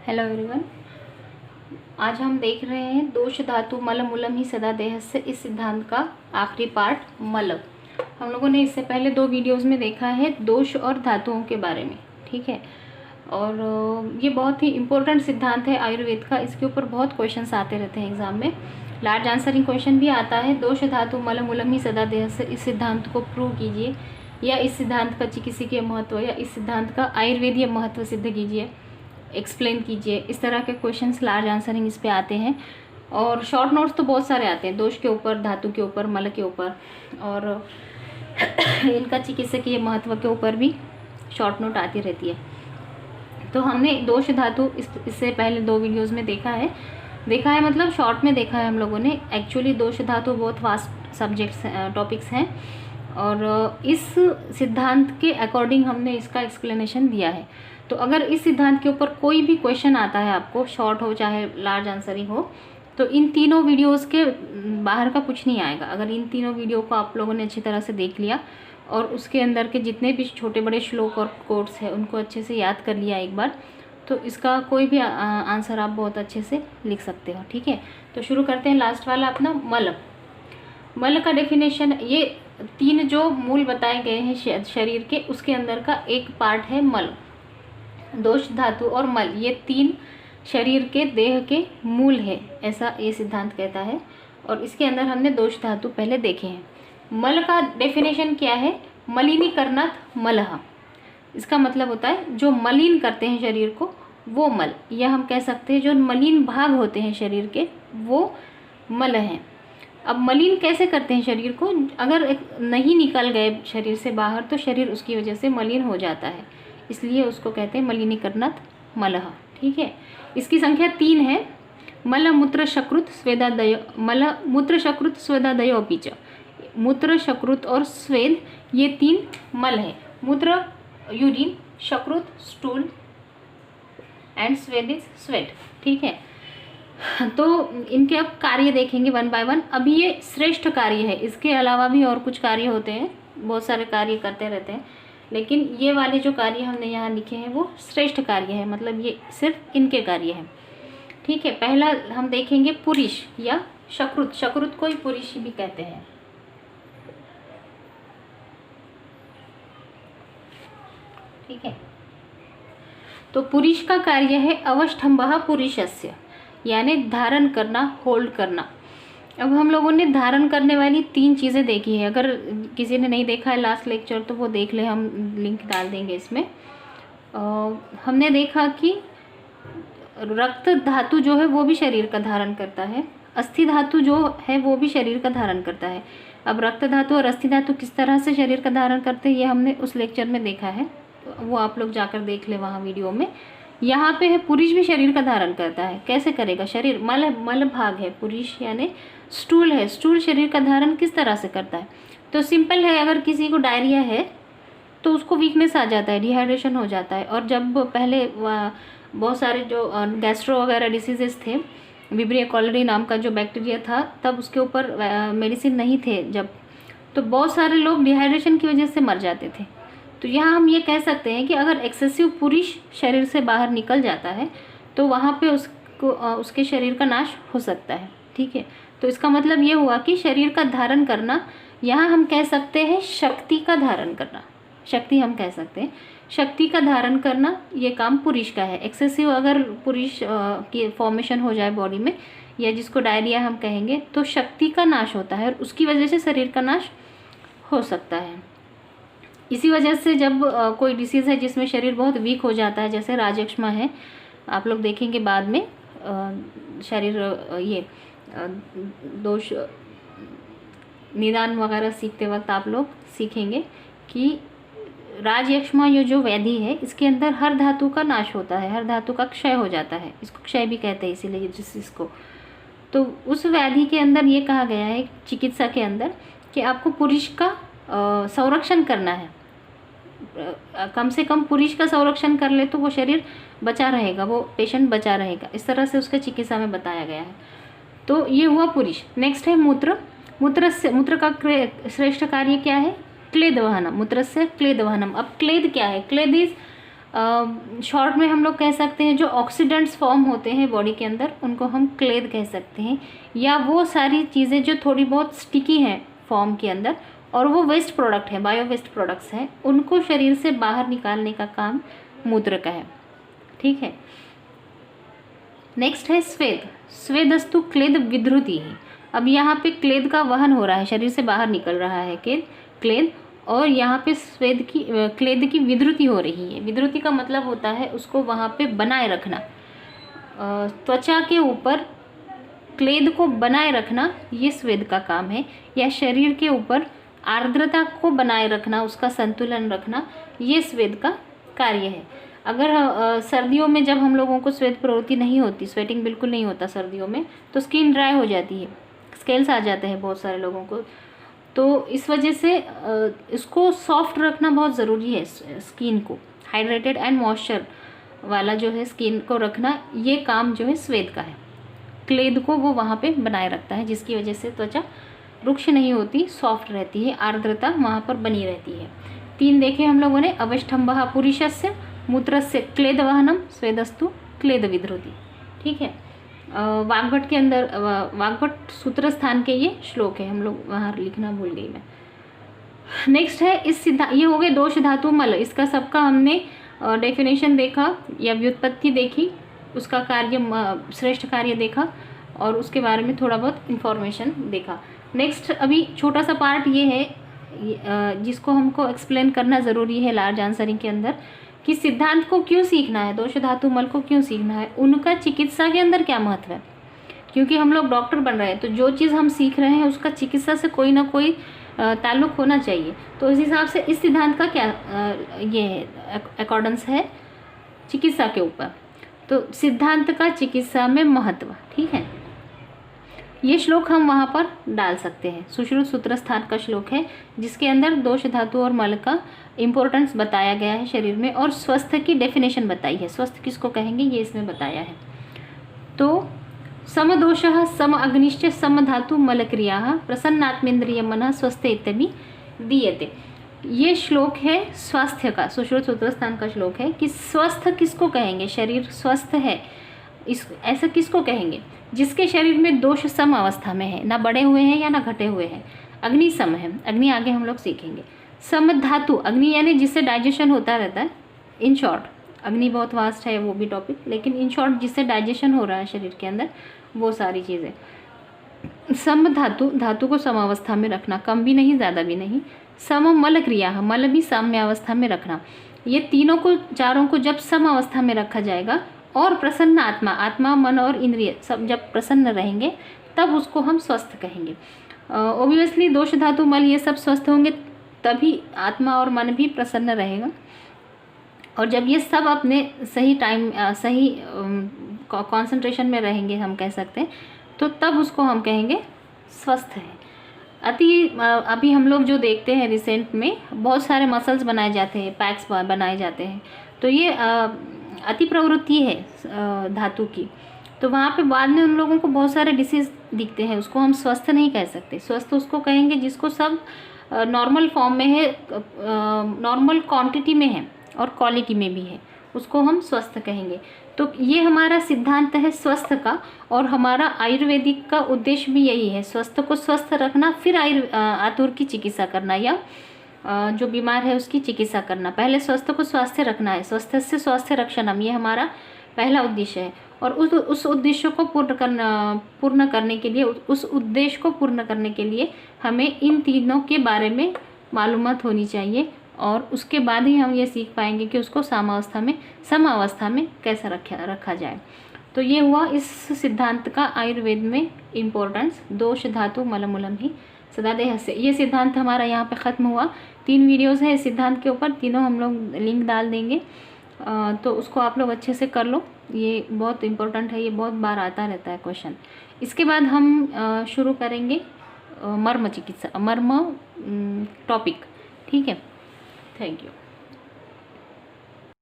Hello everyone. आज हम देख रहे हैं दोष धातु मल मूलम ही सदा देहस्य, इस सिद्धांत का आखिरी पार्ट मल। हम लोगों ने इससे पहले 2 वीडियोस में देखा है दोष और धातुओं के बारे में, ठीक है। और ये बहुत ही इम्पोर्टेंट सिद्धांत है आयुर्वेद का। इसके ऊपर बहुत क्वेश्चंस आते रहते हैं एग्जाम में। लार्ज आंसरिंग क्वेश्चन भी आता है, दोष धातु मल मूलम ही सदा देहस्य, इस सिद्धांत को प्रूव कीजिए, या इस सिद्धांत का चिकित्सकीय महत्व, या इस सिद्धांत का आयुर्वेदीय महत्व सिद्ध कीजिए, एक्सप्लेन कीजिए। इस तरह के क्वेश्चंस लार्ज आंसरिंग इस पे आते हैं। और शॉर्ट नोट्स तो बहुत सारे आते हैं, दोष के ऊपर, धातु के ऊपर, मल के ऊपर, और इनका चिकित्सकीय महत्व के ऊपर भी शॉर्ट नोट आती रहती है। तो हमने दोष धातु इससे पहले 2 वीडियोज़ में देखा है मतलब शॉर्ट में देखा है हम लोगों ने। एक्चुअली दोष धातु बहुत वास्ट सब्जेक्ट्स टॉपिक्स हैं, और इस सिद्धांत के अकॉर्डिंग हमने इसका एक्सप्लेनेशन दिया है। तो अगर इस सिद्धांत के ऊपर कोई भी क्वेश्चन आता है आपको, शॉर्ट हो चाहे लार्ज आंसरिंग हो, तो इन तीनों वीडियोस के बाहर का कुछ नहीं आएगा। अगर इन तीनों वीडियो को आप लोगों ने अच्छी तरह से देख लिया और उसके अंदर के जितने भी छोटे बड़े श्लोक और कोट्स हैं उनको अच्छे से याद कर लिया एक बार, तो इसका कोई भी आंसर आप बहुत अच्छे से लिख सकते हो, ठीक है। तो शुरू करते हैं लास्ट वाला अपना मल। मल का डेफिनेशन, ये 3 जो मूल बताए गए हैं शरीर के, उसके अंदर का एक पार्ट है मल। दोष धातु और मल, ये 3 शरीर के देह के मूल है, ऐसा ये सिद्धांत कहता है। और इसके अंदर हमने दोष धातु पहले देखे हैं। मल का डेफिनेशन क्या है? मलिनीकरणात् मलः। इसका मतलब होता है जो मलिन करते हैं शरीर को वो मल, या हम कह सकते हैं जो मलिन भाग होते हैं शरीर के वो मल हैं। अब मलिन कैसे करते हैं शरीर को? अगर नहीं निकल गए शरीर से बाहर तो शरीर उसकी वजह से मलिन हो जाता है, इसलिए उसको कहते हैं मलिनीकरणात् मलः, ठीक है। इसकी संख्या 3 है। मल मूत्र शकृत स्वेदादयो, मल मूत्र शकृत स्वेदादयो अपि च। मूत्र, शकृत और स्वेद, ये 3 मल है। मूत्र यूरिन, शकृत स्टूल एंड स्वेद इज स्वेट, ठीक है। तो इनके अब कार्य देखेंगे 1 बाय 1। अभी ये श्रेष्ठ कार्य है, इसके अलावा भी और कुछ कार्य होते हैं, बहुत सारे कार्य करते रहते हैं, लेकिन ये वाले जो कार्य हमने यहाँ लिखे हैं वो श्रेष्ठ कार्य है, मतलब ये सिर्फ इनके कार्य हैं, ठीक है। पहला हम देखेंगे पुरुष या शकृत। शकृत को ही पुरुष भी कहते हैं, ठीक है। तो पुरुष का कार्य है अवष्टम्भः पुरुषस्य, यानी धारण करना, होल्ड करना। अब हम लोगों ने धारण करने वाली 3 चीज़ें देखी है। अगर किसी ने नहीं देखा है लास्ट लेक्चर तो वो देख ले, हम लिंक डाल देंगे इसमें। हमने देखा कि रक्त धातु जो है वो भी शरीर का धारण करता है, अस्थि धातु जो है वो भी शरीर का धारण करता है। अब रक्त धातु और अस्थि धातु किस तरह से शरीर का धारण करते हैं ये हमने उस लेक्चर में देखा है, तो वो आप लोग जाकर देख ले वहाँ वीडियो में। यहाँ पे है पुरुष भी शरीर का धारण करता है। कैसे करेगा? शरीर मल भाग है पुरुष, यानी स्टूल है, स्टूल शरीर का धारण किस तरह से करता है? तो सिंपल है, अगर किसी को डायरिया है तो उसको वीकनेस आ जाता है, डिहाइड्रेशन हो जाता है। और जब पहले बहुत सारे जो गैस्ट्रो वगैरह डिसीजेस थे, विब्रियो कॉलेरी नाम का जो बैक्टीरिया था, तब उसके ऊपर मेडिसिन नहीं थे जब, तो बहुत सारे लोग डिहाइड्रेशन की वजह से मर जाते थे। तो यहाँ हम ये कह सकते हैं कि अगर एक्सेसिव पुरुष शरीर से बाहर निकल जाता है तो वहाँ पे उसके शरीर का नाश हो सकता है, ठीक है। तो इसका मतलब ये हुआ कि शरीर का धारण करना, यहाँ हम कह सकते हैं शक्ति का धारण करना, शक्ति हम कह सकते हैं, शक्ति का धारण करना ये काम पुरुष का है। एक्सेसिव अगर पुरुष की फॉर्मेशन हो जाए बॉडी में, या जिसको डायरिया हम कहेंगे, तो शक्ति का नाश होता है और उसकी वजह से शरीर का नाश हो सकता है। इसी वजह से जब कोई डिसीज़ है जिसमें शरीर बहुत वीक हो जाता है, जैसे राजयक्ष्मा है, आप लोग देखेंगे बाद में शरीर ये दोष निदान वगैरह सीखते वक्त आप लोग सीखेंगे कि राजयक्ष्मा ये जो व्याधि है इसके अंदर हर धातु का नाश होता है, हर धातु का क्षय हो जाता है, इसको क्षय भी कहते हैं इसीलिए जिसको। तो उस व्याधि के अंदर ये कहा गया है चिकित्सा के अंदर कि आपको पुरुष का संरक्षण करना है। कम से कम पुरुष का संरक्षण कर ले तो वो शरीर बचा रहेगा, वो पेशेंट बचा रहेगा, इस तरह से उसका चिकित्सा में बताया गया है। तो ये हुआ पुरुष। नेक्स्ट है मूत्र। मूत्र का श्रेष्ठ कार्य क्या है? क्लेद वहनम। मूत्र से क्लेद वहनम। अब क्लेद क्या है? क्लेद इज शॉर्ट में हम लोग कह सकते हैं जो ऑक्सीडेंट्स फॉर्म होते हैं बॉडी के अंदर उनको हम क्लेद कह सकते हैं, या वो सारी चीज़ें जो थोड़ी बहुत स्टिकी हैं फॉर्म के अंदर और वो वेस्ट प्रोडक्ट है, बायो वेस्ट प्रोडक्ट्स हैं, उनको शरीर से बाहर निकालने का काम मूत्र का है। ठीक है। नेक्स्ट है स्वेद। स्वेदस्तु क्लेद विधृति है। अब यहाँ पे क्लेद का वहन हो रहा है, शरीर से बाहर निकल रहा है क्लेद, और यहाँ पे स्वेद की क्लेद की विधृति हो रही है। विधृति का मतलब होता है उसको वहाँ पे बनाए रखना, त्वचा के ऊपर क्लेद को बनाए रखना, ये स्वेद का काम है। या शरीर के ऊपर आर्द्रता को बनाए रखना, उसका संतुलन रखना, ये स्वेद का कार्य है। अगर सर्दियों में जब हम लोगों को स्वेद प्रवृत्ति नहीं होती, स्वेटिंग बिल्कुल नहीं होता सर्दियों में, तो स्किन ड्राई हो जाती है, स्केल्स आ जाते हैं बहुत सारे लोगों को। तो इस वजह से इसको सॉफ्ट रखना बहुत ज़रूरी है, स्किन को हाइड्रेटेड एंड मॉइस्चर वाला जो है स्किन को रखना, ये काम जो है स्वेद का है। क्लेद को वो वहाँ पे बनाए रखता है, जिसकी वजह से त्वचा रुक्ष नहीं होती, सॉफ्ट रहती है, आर्द्रता वहाँ पर बनी रहती है। 3 देखे हम लोगों ने, अवष्टम्भः पुरुषस्य मूत्रस्य क्लेदवहनम स्वेदस्तु क्लेद विधृति। ठीक है। वाग्भट के अंदर, वाग्भट सूत्र स्थान के ये श्लोक है, हम लोग वहाँ लिखना भूल गई मैं। नेक्स्ट है इस सिद्धांत, ये हो गए दोष धातु मल, इसका सबका हमने डेफिनेशन देखा या व्युत्पत्ति देखी, उसका कार्य श्रेष्ठ कार्य देखा और उसके बारे में थोड़ा बहुत इन्फॉर्मेशन देखा। नेक्स्ट अभी छोटा सा पार्ट ये है जिसको हमको एक्सप्लेन करना ज़रूरी है लार्ज आंसरिंग के अंदर, कि सिद्धांत को क्यों सीखना है, दोष धातु मल को क्यों सीखना है, उनका चिकित्सा के अंदर क्या महत्व है। क्योंकि हम लोग डॉक्टर बन रहे हैं, तो जो चीज़ हम सीख रहे हैं उसका चिकित्सा से कोई ना कोई ताल्लुक होना चाहिए। तो इस हिसाब से इस सिद्धांत का क्या ये है, अकॉर्डेंस है चिकित्सा के ऊपर। तो सिद्धांत का चिकित्सा में महत्व, ठीक है, ये श्लोक हम वहाँ पर डाल सकते हैं। सुश्रुत सूत्र स्थान का श्लोक है जिसके अंदर दोष धातु और मल का इम्पोर्टेंस बताया गया है शरीर में, और स्वस्थ की डेफिनेशन बताई है, स्वस्थ किसको कहेंगे ये इसमें बताया है। तो समदोषः सम अग्निश्च सम धातु मल क्रिया प्रसन्नात्मेन्द्रिय मन स्वस्थ इत्यादि दीयते। ये श्लोक है स्वास्थ्य का, सुश्रुत सूत्र स्थान का श्लोक है कि स्वस्थ किसको कहेंगे, शरीर स्वस्थ है इस ऐसा किसको कहेंगे, जिसके शरीर में दोष सम अवस्था में है, ना बढ़े हुए हैं या ना घटे हुए हैं। अग्नि सम है, अग्नि आगे हम लोग सीखेंगे। सम धातु, अग्नि यानी जिससे डाइजेशन होता रहता है, इन शॉर्ट अग्नि बहुत वास्ट है वो भी टॉपिक, लेकिन इन शॉर्ट जिससे डाइजेशन हो रहा है शरीर के अंदर, वो सारी चीज़ें। सम धातु, धातु को सम अवस्था में रखना, कम भी नहीं ज़्यादा भी नहीं। सम मल क्रिया, मल भी साम्य अवस्था में रखना। ये तीनों को, चारों को जब सम अवस्था में रखा जाएगा, और प्रसन्न आत्मा, आत्मा मन और इंद्रिय सब जब प्रसन्न रहेंगे तब उसको हम स्वस्थ कहेंगे। ओब्वियसली दोष धातु मल ये सब स्वस्थ होंगे तभी आत्मा और मन भी प्रसन्न रहेगा, और जब ये सब अपने सही टाइम सही कंसंट्रेशन में रहेंगे हम कह सकते हैं, तो तब उसको हम कहेंगे स्वस्थ है। अभी हम लोग जो देखते हैं रिसेंट में बहुत सारे मसल्स बनाए जाते हैं, पैक्स बनाए जाते हैं, तो ये अति प्रवृत्ति है धातु की। तो वहाँ पे बाद में उन लोगों को बहुत सारे डिसीज़ दिखते हैं, उसको हम स्वस्थ नहीं कह सकते। स्वस्थ उसको कहेंगे जिसको सब नॉर्मल फॉर्म में है, नॉर्मल क्वांटिटी में है और क्वालिटी में भी है, उसको हम स्वस्थ कहेंगे। तो ये हमारा सिद्धांत है स्वस्थ का, और हमारा आयुर्वेदिक का उद्देश्य भी यही है, स्वस्थ को स्वस्थ रखना, फिर आतुर की चिकित्सा करना या जो बीमार है उसकी चिकित्सा करना। पहले स्वस्थ को स्वास्थ्य रखना है, स्वस्थ से स्वास्थ्य रक्षणम, ये हमारा पहला उद्देश्य है। और उस उद्देश्य को पूर्ण करने के लिए, उस उद्देश्य को पूर्ण करने के लिए हमें इन तीनों के बारे में मालूमात होनी चाहिए, और उसके बाद ही हम ये सीख पाएंगे कि उसको समावस्था में कैसे रखा जाए। तो ये हुआ इस सिद्धांत का आयुर्वेद में इम्पोर्टेंस, दोष धातु मलमूलम ही सदा देह से। ये सिद्धांत हमारा यहाँ पे ख़त्म हुआ। 3 वीडियोज़ है इस सिद्धांत के ऊपर, तीनों हम लोग लिंक डाल देंगे, तो उसको आप लोग अच्छे से कर लो, ये बहुत इम्पोर्टेंट है, ये बहुत बार आता रहता है क्वेश्चन। इसके बाद हम शुरू करेंगे मर्म चिकित्सा, मर्म टॉपिक, ठीक है। Thank you.